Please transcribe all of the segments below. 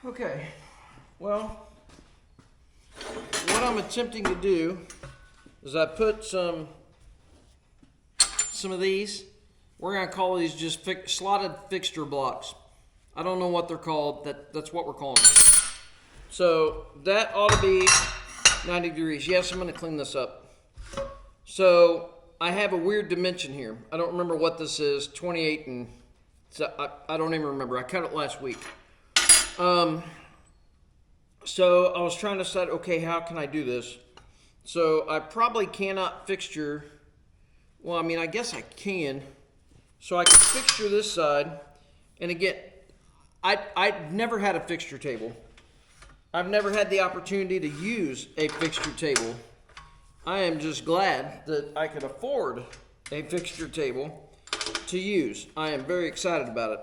Okay, well, what I'm attempting to do is I put some of these, we're going to call these just slotted fixture blocks. I don't know what they're called, that's what we're calling them. So that ought to be 90 degrees. Yes, I'm going to clean this up. So I have a weird dimension here. I don't remember what this is, 28 and, so I don't even remember. I cut it last week. So I was trying to decide, okay, how can I do this? So I probably cannot fixture, well, I mean, I guess I can. So I can fixture this side. And again, I've never had a fixture table. I've never had the opportunity to use a fixture table. I am just glad that I could afford a fixture table to use. I am very excited about it.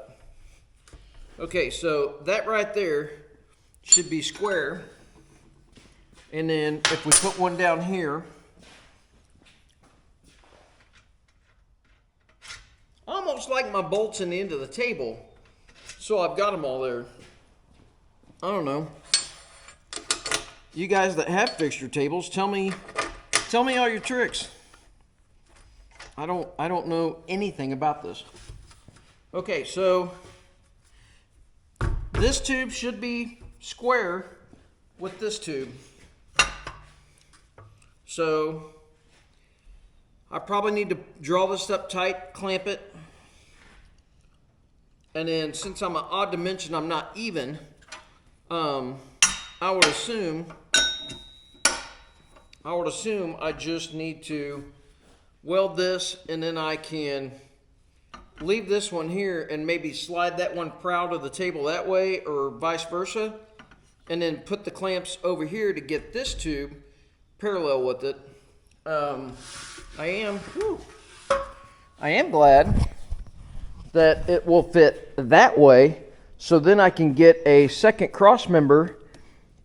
Okay, so that right there should be square. And then if we put one down here, almost like my bolts in the end of the table. So I've got them all there. I don't know. You guys that have fixture tables, tell me all your tricks. I don't know anything about this. Okay, so this tube should be square with this tube. So I probably need to draw this up tight, clamp it. And then since I'm an odd dimension, I'm not even, I would assume I just need to weld this, and then I can leave this one here and maybe slide that one proud of the table that way, or vice versa, and then put the clamps over here to get this tube parallel with it. I am glad that it will fit that way, so then I can get a second cross member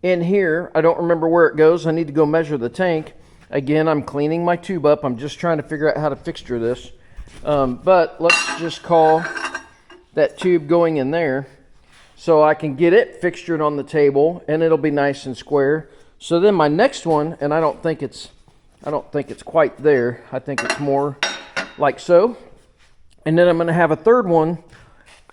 in here. I don't remember where it goes. I need to go measure the tank. Again, I'm cleaning my tube up. I'm just trying to figure out how to fixture this. But let's just call that tube going in there so I can get it fixtured on the table, and it'll be nice and square. So then my next one, and I don't think it's quite there. I think it's more like so. And then I'm going to have a third one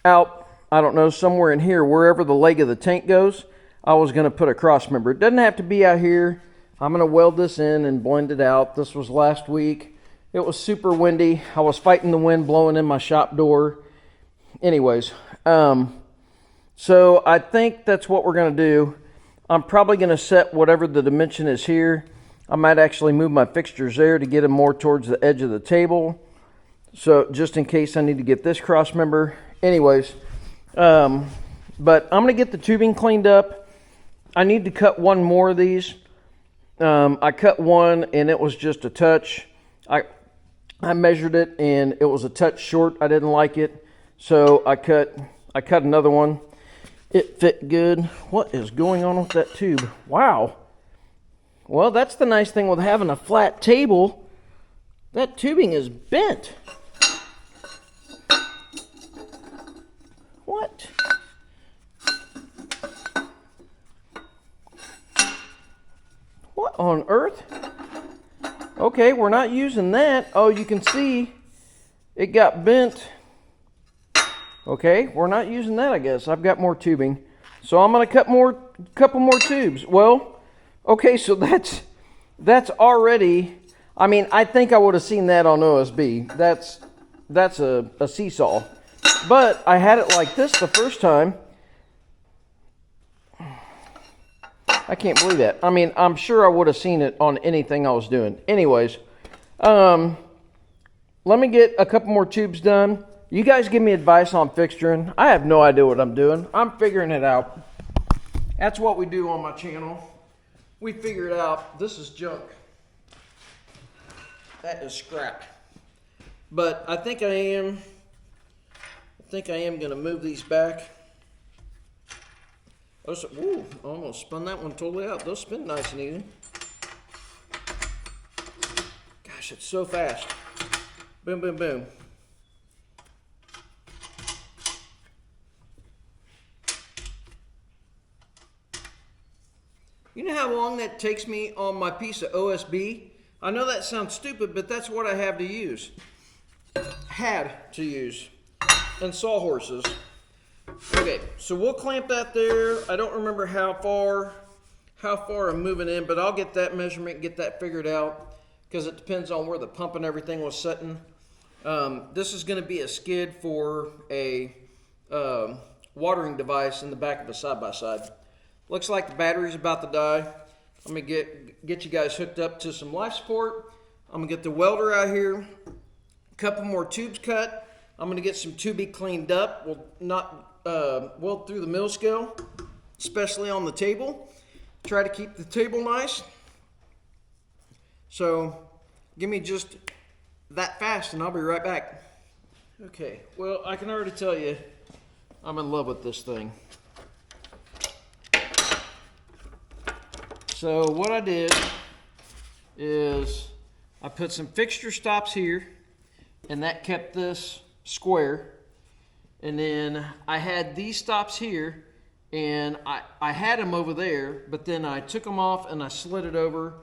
out, I don't know, somewhere in here, wherever the leg of the tank goes. I was going to put a cross member. It doesn't have to be out here. I'm going to weld this in and blend it out. This was last week. It was super windy. I was fighting the wind blowing in my shop door. Anyways, so I think that's what we're going to do. I'm probably going to set whatever the dimension is here. I might actually move my fixtures there to get them more towards the edge of the table. So just in case I need to get this cross member. Anyways, but I'm going to get the tubing cleaned up. I need to cut one more of these. I cut one and it was just a touch. I measured it and it was a touch short. I didn't like it. So I cut another one. It fit good. What is going on with that tube? Wow. Well, that's the nice thing with having a flat table. That tubing is bent. What? What on earth? Okay, we're not using that. Oh, you can see it got bent. Okay, we're not using that, I guess. I've got more tubing. So I'm going to cut a couple more tubes. Well, okay, so that's already, I mean, I think I would have seen that on OSB. That's a seesaw. But I had it like this the first time. I can't believe that. I mean, I'm sure I would have seen it on anything I was doing. Anyways, let me get a couple more tubes done. You guys give me advice on fixturing. I have no idea what I'm doing. I'm figuring it out. That's what we do on my channel. We figure it out. This is junk. That is scrap. But I think I am going to move these back. Ooh, I almost spun that one totally out. Those spin nice and easy. Gosh, it's so fast. Boom, boom, boom. You know how long that takes me on my piece of OSB? I know that sounds stupid, but that's what I have to use. Had to use. And sawhorses. Okay, so we'll clamp that there. I don't remember how far I'm moving in, but I'll get that measurement, get that figured out, because it depends on where the pump and everything was sitting. This is going to be a skid for a watering device in the back of the side-by-side. Looks like the battery's about to die. I'm going to get you guys hooked up to some life support. I'm going to get the welder out here, a couple more tubes cut. I'm going to get some tubing cleaned up. We'll not weld through the mill scale, especially on the table. Try to keep the table nice. So give me just that fast and I'll be right back. Okay, well, I can already tell you I'm in love with this thing. So what I did is I put some fixture stops here, and that kept this square. And then I had these stops here, and I had them over there, but then I took them off and I slid it over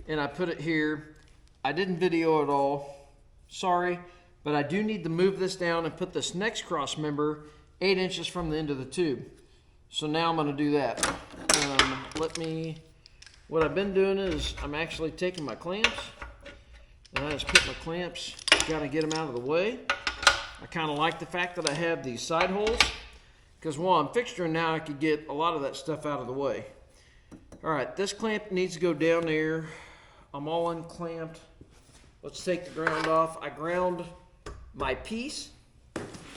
and I put it here. I didn't video it all, sorry, but I do need to move this down and put this next cross member 8 inches from the end of the tube. So now I'm going to do that. What I've been doing is I'm actually taking my clamps, and I just put my clamps, gotta get them out of the way. I kind of like the fact that I have these side holes, because while I'm fixturing now, I could get a lot of that stuff out of the way. All right, this clamp needs to go down there. I'm all unclamped. Let's take the ground off. I ground my piece,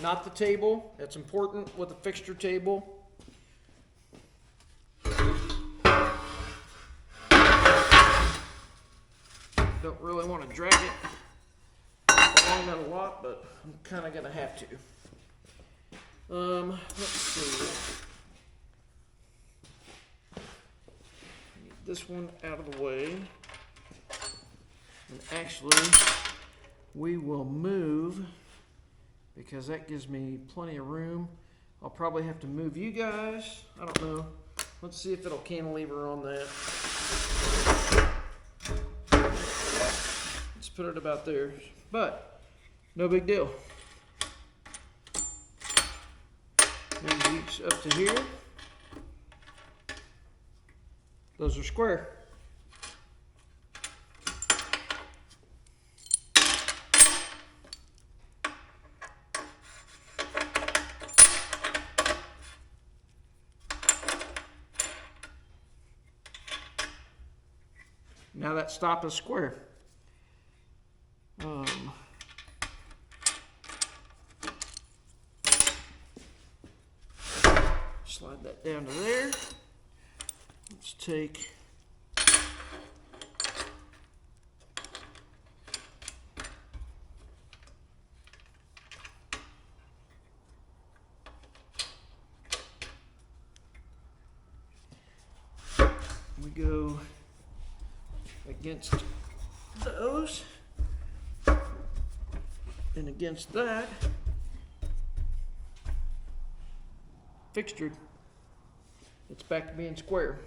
not the table. That's important with a fixture table. Don't really want to drag it along that a lot, but I'm kind of gonna have to. Let's see. Get this one out of the way, and actually, we will move because that gives me plenty of room. I'll probably have to move you guys. I don't know. Let's see if it'll cantilever on that. Put it about there, but no big deal. Move each up to here. Those are square. Now that stop is square. Slide that down to there. Let's take we go against those. And against that, fixtured. It's back to being square.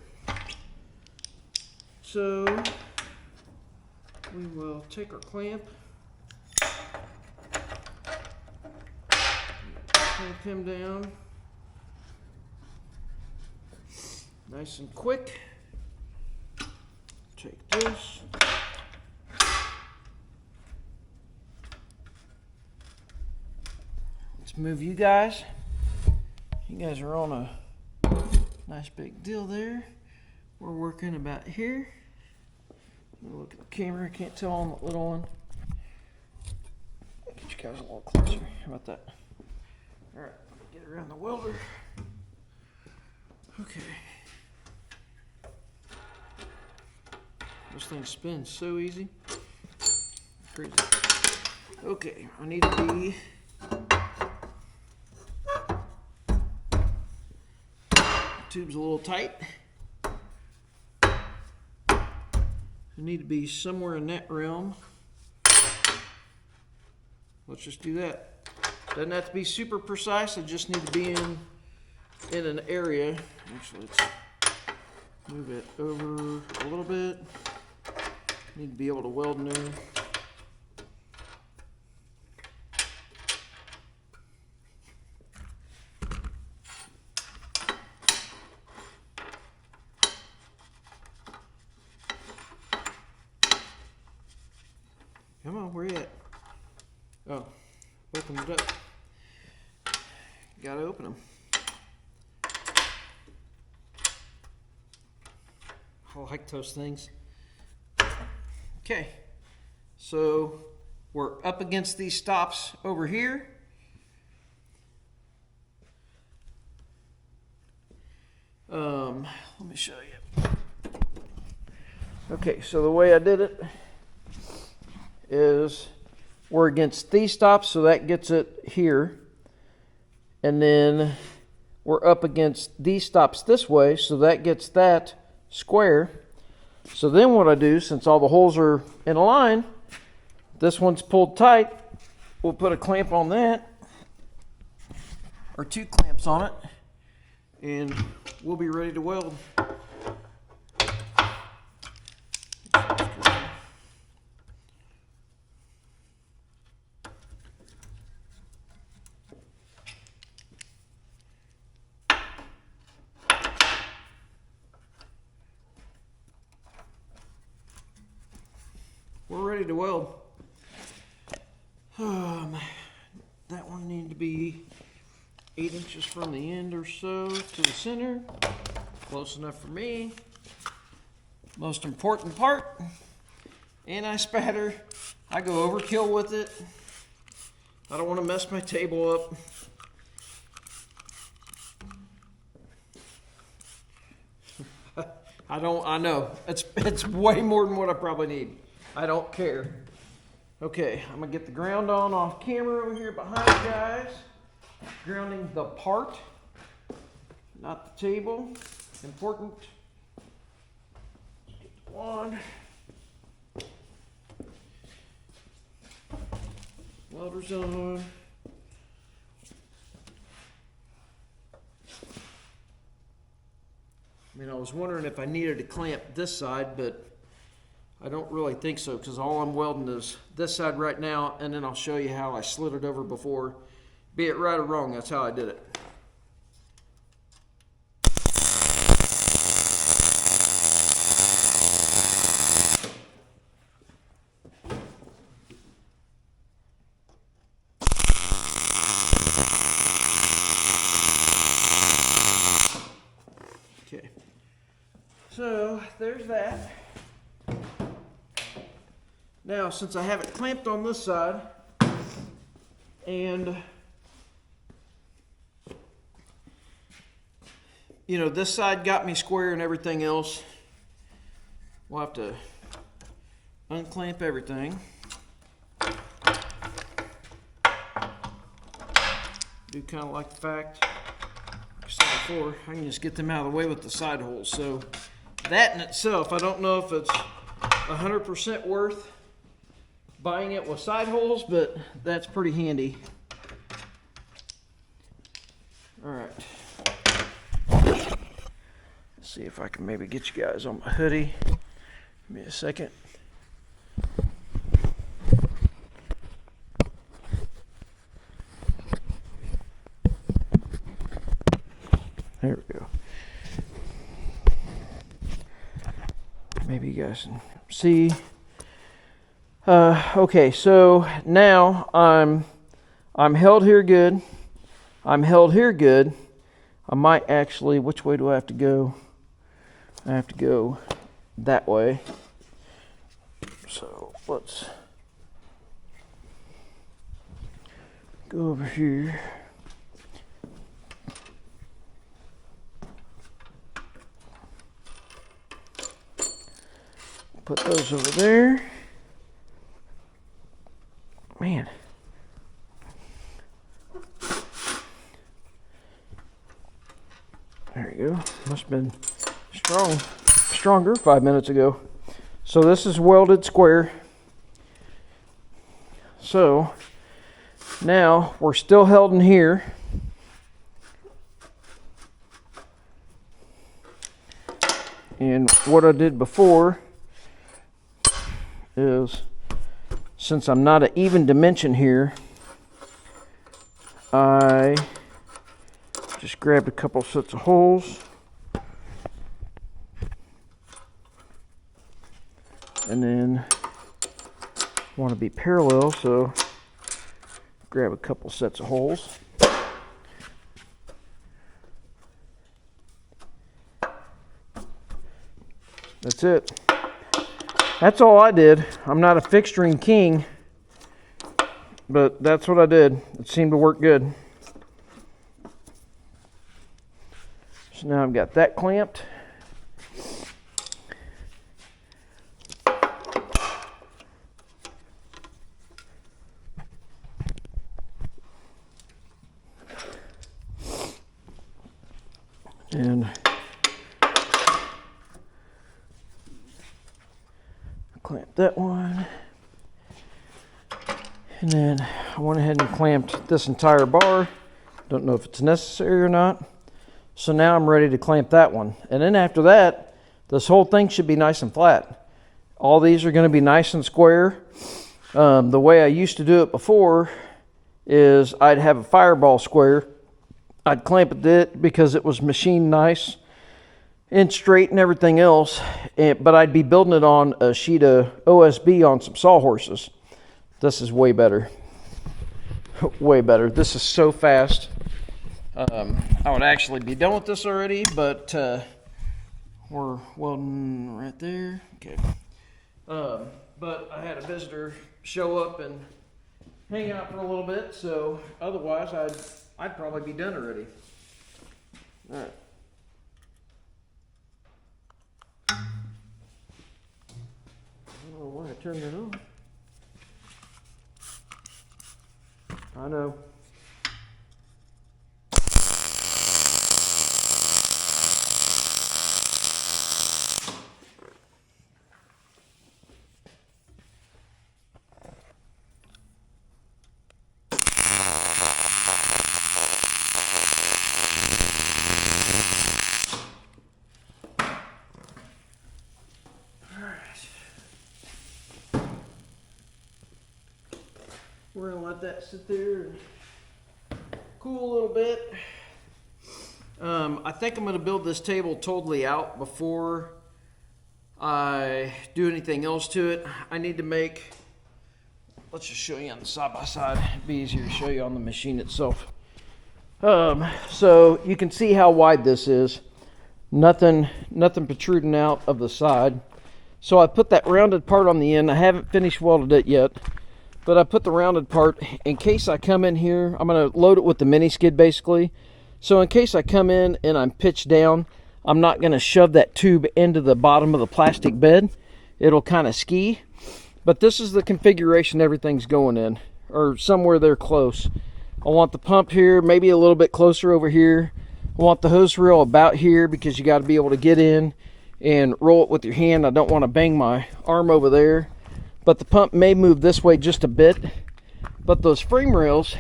So we will take our clamp, clamp him down, nice and quick. Take this. Move you guys. You guys are on a nice big deal there. We're working about here. Look at the camera. I can't tell on the little one. Get you guys a little closer. How about that? All right, get around the welder. Okay. This thing spins so easy. Crazy. Okay, I need to be tube's a little tight. I need to be somewhere in that realm. Let's just do that. Doesn't have to be super precise. I just need to be in an area. Actually, let's Move it over a little bit. Need to be able to weld new. Come on, where you at? Oh, open it up. Gotta open them. I like those things. Okay, so we're up against these stops over here. Let me show you. Okay, so the way I did it is we're against these stops, so that gets it here. And then we're up against these stops this way, so that gets that square. So then what I do, since all the holes are in a line, this one's pulled tight, we'll put a clamp on that, or 2 clamps on it, and we'll be ready to weld. We're ready to weld. That one needed to be 8 inches from the end or so to the center. Close enough for me. Most important part, anti-spatter. I go overkill with it. I don't want to mess my table up. I know. It's way more than what I probably need. I don't care. Okay, I'm gonna get the ground on off camera over here behind you guys. Grounding the part, not the table. Important. Let's get the wand. Welder's on. I mean, I was wondering if I needed to clamp this side, but I don't really think so, because all I'm welding is this side right now, and then I'll show you how I slid it over before. Be it right or wrong, that's how I did it. Okay, so there's that. Now, since I have it clamped on this side, and you know, this side got me square and everything else, we'll have to unclamp everything. Do kind of like the fact, like I said before, I can just get them out of the way with the side holes. So that in itself, I don't know if it's 100% worth buying it with side holes, but that's pretty handy. All right. Let's see if I can maybe get you guys on my hoodie. Give me a second. There we go. Maybe you guys can see. Okay, so now I'm held here good. I'm held here good. I might actually, which way do I have to go? I have to go that way. So let's go over here. Put those over there. Man. There you go. Must have been stronger 5 minutes ago. So this is welded square. So now we're still held in here. And what I did before is, since I'm not an even dimension here, I just grabbed a couple sets of holes and then want to be parallel, so grab a couple sets of holes. That's it. That's all I did. I'm not a fixturing king, but that's what I did. It seemed to work good. So now I've got that clamped. And clamp that one. And then I went ahead and clamped this entire bar. Don't know if it's necessary or not. So now I'm ready to clamp that one. And then after that, this whole thing should be nice and flat. All these are going to be nice and square. The way I used to do it before is I'd have a fireball square. I'd clamp it because it was machined nice and straight and everything else. But I'd be building it on a sheet of OSB on some sawhorses. This is way better. Way better. This is so fast. I would actually be done with this already, but we're welding right there. Okay. But I had a visitor show up and hang out for a little bit, so otherwise I'd probably be done already. All right. I don't know why I turned it on. I know. We're gonna let that sit there and cool a little bit. I think I'm gonna build this table totally out before I do anything else to it. I need to make, let's just show you on the side by side. It'd be easier to show you on the machine itself. So you can see how wide this is. Nothing protruding out of the side. So I put that rounded part on the end. I haven't finished welded it yet, but I put the rounded part in case I come in here. I'm going to load it with the mini skid basically. So in case I come in and I'm pitched down, I'm not going to shove that tube into the bottom of the plastic bed. It'll kind of ski. But this is the configuration everything's going in, or somewhere there close. I want the pump here, maybe a little bit closer over here. I want the hose reel about here because you got to be able to get in and roll it with your hand. I don't want to bang my arm over there. But the pump may move this way just a bit. But those frame rails,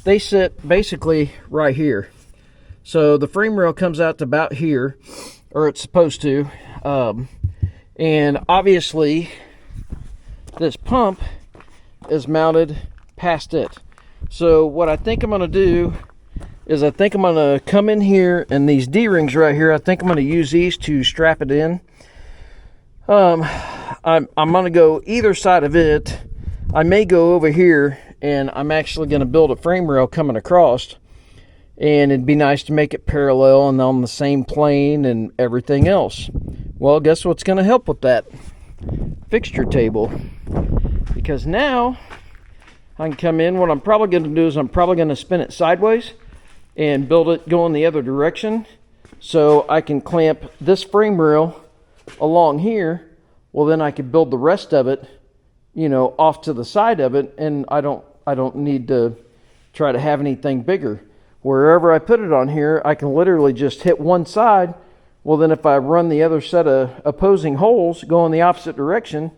they sit basically right here. So the frame rail comes out to about here, or it's supposed to. And obviously, this pump is mounted past it. So what I think I'm going to do is I think I'm going to come in here, and these D-rings right here, I think I'm going to use these to strap it in. I'm going to go either side of it. I may go over here, and I'm actually going to build a frame rail coming across, and it'd be nice to make it parallel and on the same plane and everything else. Well, guess what's going to help with that? Fixture table. Because now I can come in. What I'm probably going to do is I'm probably going to spin it sideways and build it going the other direction, so I can clamp this frame rail along here. Well, then I could build the rest of it, you know, off to the side of it, and I don't need to try to have anything bigger. Wherever I put it on here, I can literally just hit one side. Well, then if I run the other set of opposing holes, go in the opposite direction,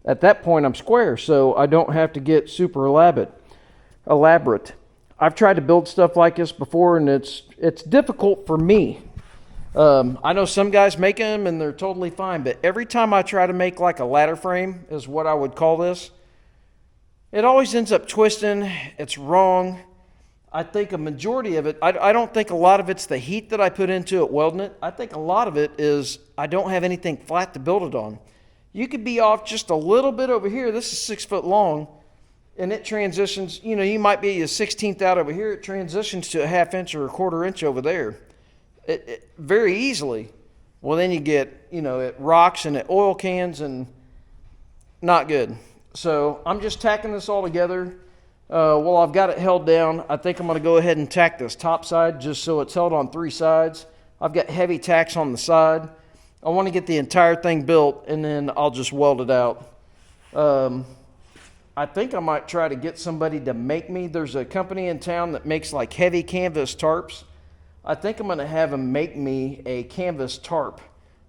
at that point I'm square, so I don't have to get super elaborate. I've tried to build stuff like this before, and it's difficult for me. I know some guys make them and they're totally fine, but every time I try to make like a ladder frame, is what I would call this, it always ends up twisting. It's wrong. I think a majority of it, I don't think a lot of it's the heat that I put into it welding it. I think a lot of it is I don't have anything flat to build it on. You could be off just a little bit over here. This is 6 foot long, and it transitions, you know, you might be a 16th out over here. It transitions to a 1/2 inch or a 1/4 inch over there. It very easily. Well, then you get, you know, it rocks and it oil cans and not good. So I'm just tacking this all together. Well, I've got it held down. I think I'm going to go ahead and tack this top side just so it's held on 3 sides. I've got heavy tacks on the side. I want to get the entire thing built, and then I'll just weld it out. I think I might try to get somebody to make me. There's a company in town that makes like heavy canvas tarps. I think I'm going to have them make me a canvas tarp,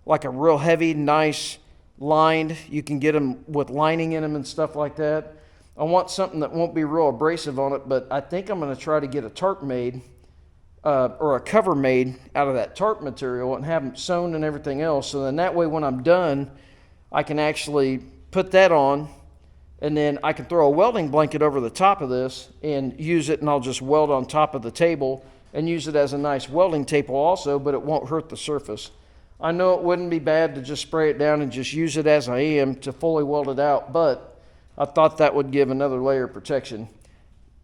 like a real heavy, nice, lined. You can get them with lining in them and stuff like that. I want something that won't be real abrasive on it, but I think I'm going to try to get a tarp made, or a cover made out of that tarp material and have them sewn and everything else. So then that way when I'm done, I can actually put that on, and then I can throw a welding blanket over the top of this and use it, and I'll just weld on top of the table and use it as a nice welding table also, but it won't hurt the surface. I know it wouldn't be bad to just spray it down and just use it as I am to fully weld it out, but I thought that would give another layer of protection.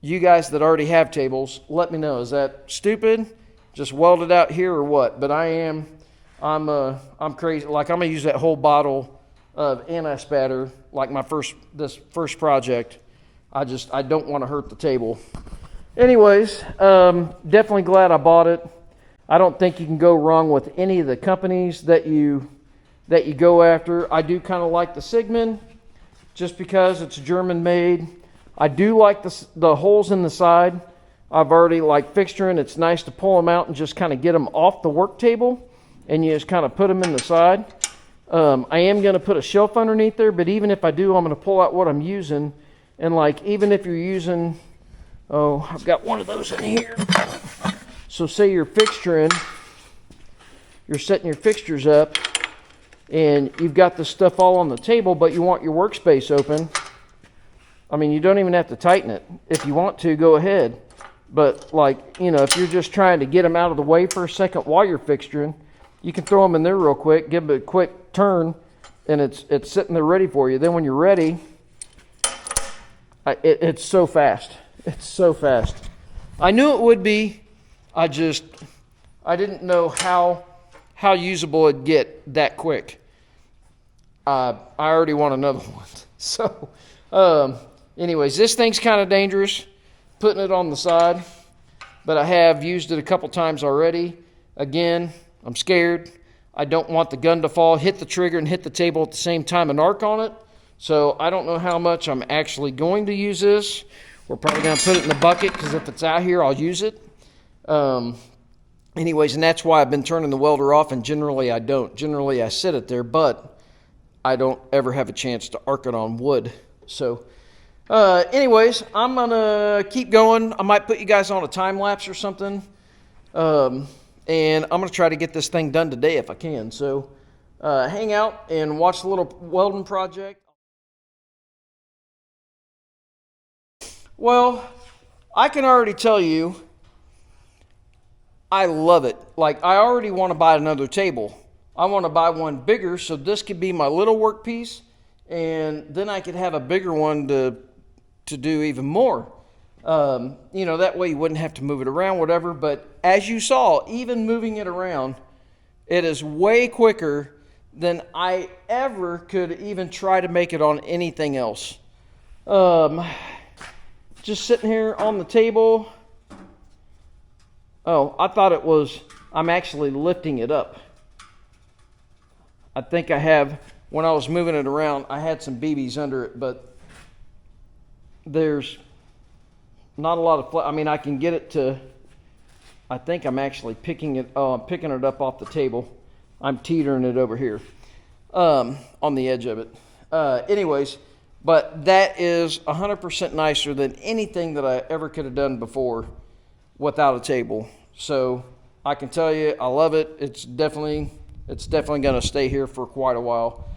You guys that already have tables, let me know. Is that stupid? Just weld it out here or what? But I'm crazy. Like, I'm gonna use that whole bottle of anti-spatter like this first project. I don't want to hurt the table. Anyways, definitely glad I bought it. I don't think you can go wrong with any of the companies that you go after. I do kind of like the Siegmund, just because it's German made. I do like the holes in the side. I've already like Fixturing. It's nice to pull them out and just kind of get them off the work table, and you just kind of put them in the side. I am going to put a shelf underneath there, but even if I do, I'm going to pull out what I'm using. And like, even if you're using, I've got one of those in here. So say you're fixturing, you're setting your fixtures up, and you've got this stuff all on the table, but you want your workspace open. I mean, you don't even have to tighten it. If you want to, go ahead. But like, you know, if you're just trying to get them out of the way for a second while you're fixturing, you can throw them in there real quick, give it a quick turn, and it's sitting there ready for you. Then when you're ready, it's so fast. It's so fast. I knew it would be. I didn't know how usable it'd get that quick. I already want another one. So, anyways, this thing's kind of dangerous, putting it on the side, but I have used it a couple times already. Again, I'm scared. I don't want the gun to fall, hit the trigger, and hit the table at the same time and arc on it. So I don't know how much I'm actually going to use this. We're probably going to put it in the bucket, because if it's out here, I'll use it. Anyways, and that's why I've been turning the welder off, and generally I don't. Generally I sit it there, but I don't ever have a chance to arc it on wood. So anyways, I'm going to keep going. I might put you guys on a time lapse or something. And I'm going to try to get this thing done today if I can. So hang out and watch the little welding project. Well, I can already tell you, I love it. Like, I already want to buy another table. I want to buy one bigger, so this could be my little workpiece, and then I could have a bigger one to do even more. You know, that way you wouldn't have to move it around, whatever. But as you saw, even moving it around, it is way quicker than I ever could even try to make it on anything else. Just sitting here on the table. Oh, I thought it was, I'm actually lifting it up. I think I have, when I was moving it around, I had some BBs under it, but there's not a lot of, I mean, I can get it to, I think I'm actually picking it, I'm picking it up off the table. I'm teetering it over here on the edge of it. Anyways, but that is 100% nicer than anything that I ever could have done before without a table. So I can tell you, I love it. It's definitely going to stay here for quite a while.